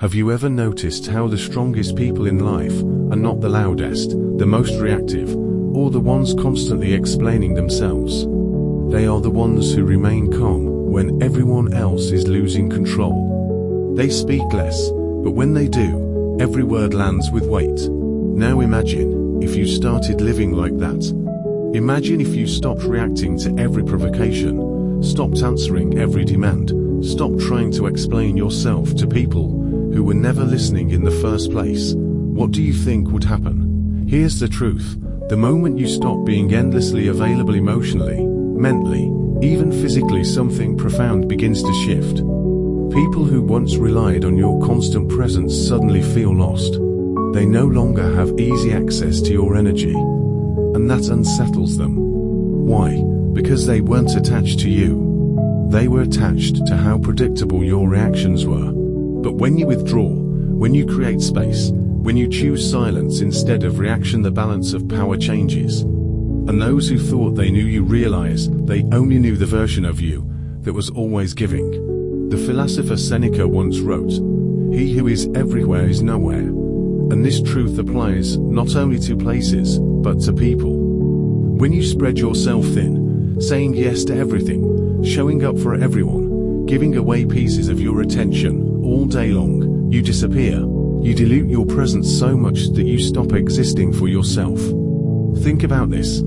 Have you ever noticed how the strongest people in life are not the loudest, the most reactive, or the ones constantly explaining themselves? They are the ones who remain calm when everyone else is losing control. They speak less, but when they do, every word lands with weight. Now imagine if you started living like that. Imagine if you stopped reacting to every provocation, stopped answering every demand, stopped trying to explain yourself to people who were never listening in the first place. What do you think would happen? Here's the truth. The moment you stop being endlessly available emotionally, mentally, even physically, something profound begins to shift. People who once relied on your constant presence suddenly feel lost. They no longer have easy access to your energy, and that unsettles them. Why? Because they weren't attached to you. They were attached to how predictable your reactions were. But when you withdraw, when you create space, when you choose silence instead of reaction, the balance of power changes. And those who thought they knew you realize they only knew the version of you that was always giving. The philosopher Seneca once wrote, "He who is everywhere is nowhere." And this truth applies not only to places, but to people. When you spread yourself thin, saying yes to everything, showing up for everyone, giving away pieces of your attention all day long, you disappear. You dilute your presence so much that you stop existing for yourself. Think about this.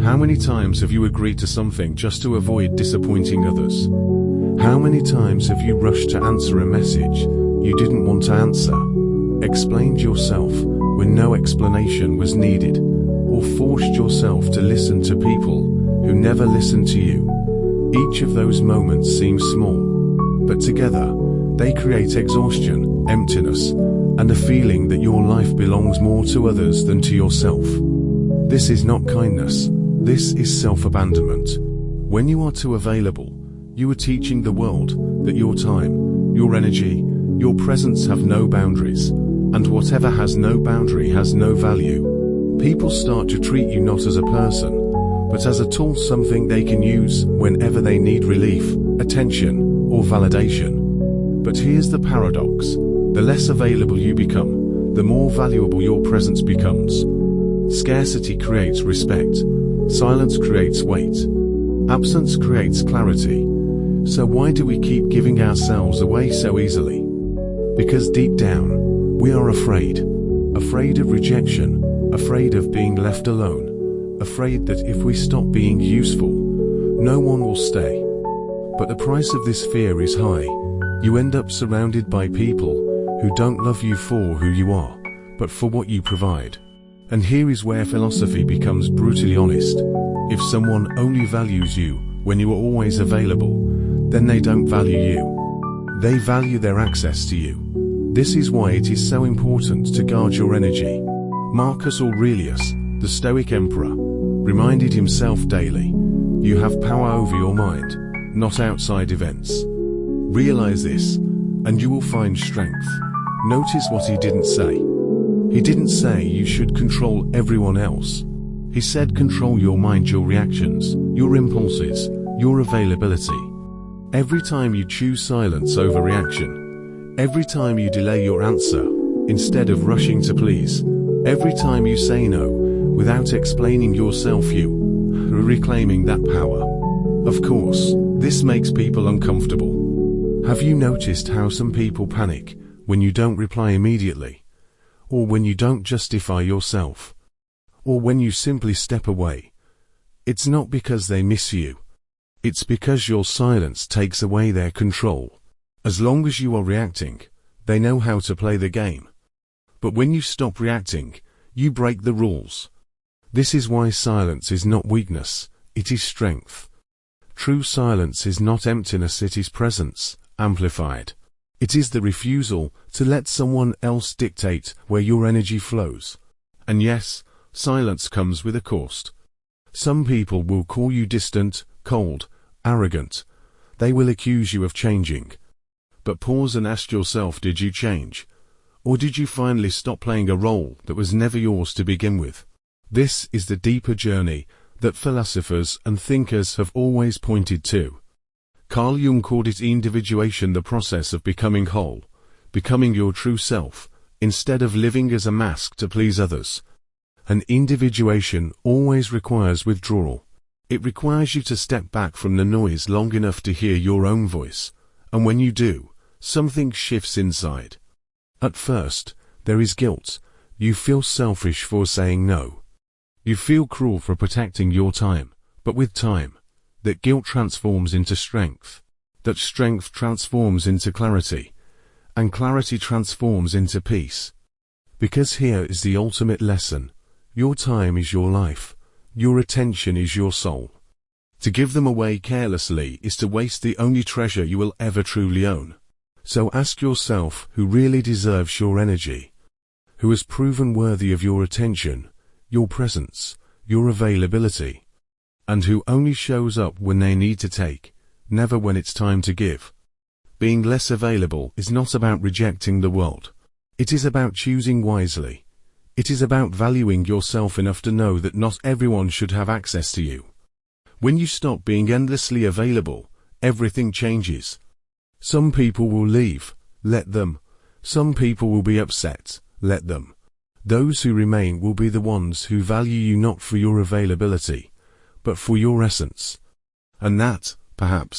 How many times have you agreed to something just to avoid disappointing others? How many times have you rushed to answer a message you didn't want to answer? Explained yourself when no explanation was needed, or forced yourself to listen to people who never listened to you? Each of those moments seems small, but together, they create exhaustion, emptiness, and a feeling that your life belongs more to others than to yourself. This is not kindness. This is self-abandonment. When you are too available, you are teaching the world that your time, your energy, your presence have no boundaries, and whatever has no boundary has no value. People start to treat you not as a person, but as a tool, something they can use whenever they need relief, attention, or validation. But here's the paradox. The less available you become, the more valuable your presence becomes. Scarcity creates respect. Silence creates weight. Absence creates clarity. So why do we keep giving ourselves away so easily? Because deep down, we are afraid. Afraid of rejection. Afraid of being left alone. Afraid that if we stop being useful, no one will stay. But the price of this fear is high. You end up surrounded by people who don't love you for who you are, but for what you provide. And here is where philosophy becomes brutally honest. If someone only values you when you are always available, then they don't value you. They value their access to you. This is why it is so important to guard your energy. Marcus Aurelius, the Stoic emperor, reminded himself daily, you have power over your mind, not outside events. Realize this, and you will find strength. Notice what he didn't say. He didn't say you should control everyone else. He said control your mind, your reactions, your impulses, your availability. Every time you choose silence over reaction, every time you delay your answer instead of rushing to please, every time you say no without explaining yourself, you are reclaiming that power. Of course, this makes people uncomfortable. Have you noticed how some people panic when you don't reply immediately? Or when you don't justify yourself? Or when you simply step away? It's not because they miss you. It's because your silence takes away their control. As long as you are reacting, they know how to play the game. But when you stop reacting, you break the rules. This is why silence is not weakness, it is strength. True silence is not emptiness, it is presence, amplified. It is the refusal to let someone else dictate where your energy flows. And yes, silence comes with a cost. Some people will call you distant, cold, arrogant. They will accuse you of changing. But pause and ask yourself, did you change? Or did you finally stop playing a role that was never yours to begin with? This is the deeper journey that philosophers and thinkers have always pointed to. Carl Jung called it individuation, the process of becoming whole. becoming your true self, instead of living as a mask to please others. An individuation always requires withdrawal. It requires you to step back from the noise long enough to hear your own voice, and when you do, something shifts inside. At first, there is guilt. You feel selfish for saying no. You feel cruel for protecting your time, but with time, that guilt transforms into strength. That strength transforms into clarity, and clarity transforms into peace. Because here is the ultimate lesson. Your time is your life. Your attention is your soul. To give them away carelessly is to waste the only treasure you will ever truly own. So ask yourself who really deserves your energy, who has proven worthy of your attention, your presence, your availability, and who only shows up when they need to take, never when it's time to give. Being less available is not about rejecting the world. It is about choosing wisely. It is about valuing yourself enough to know that not everyone should have access to you. When you stop being endlessly available, everything changes. Some people will leave, let them. Some people will be upset, let them. Those who remain will be the ones who value you not for your availability, but for your essence. And that, perhaps,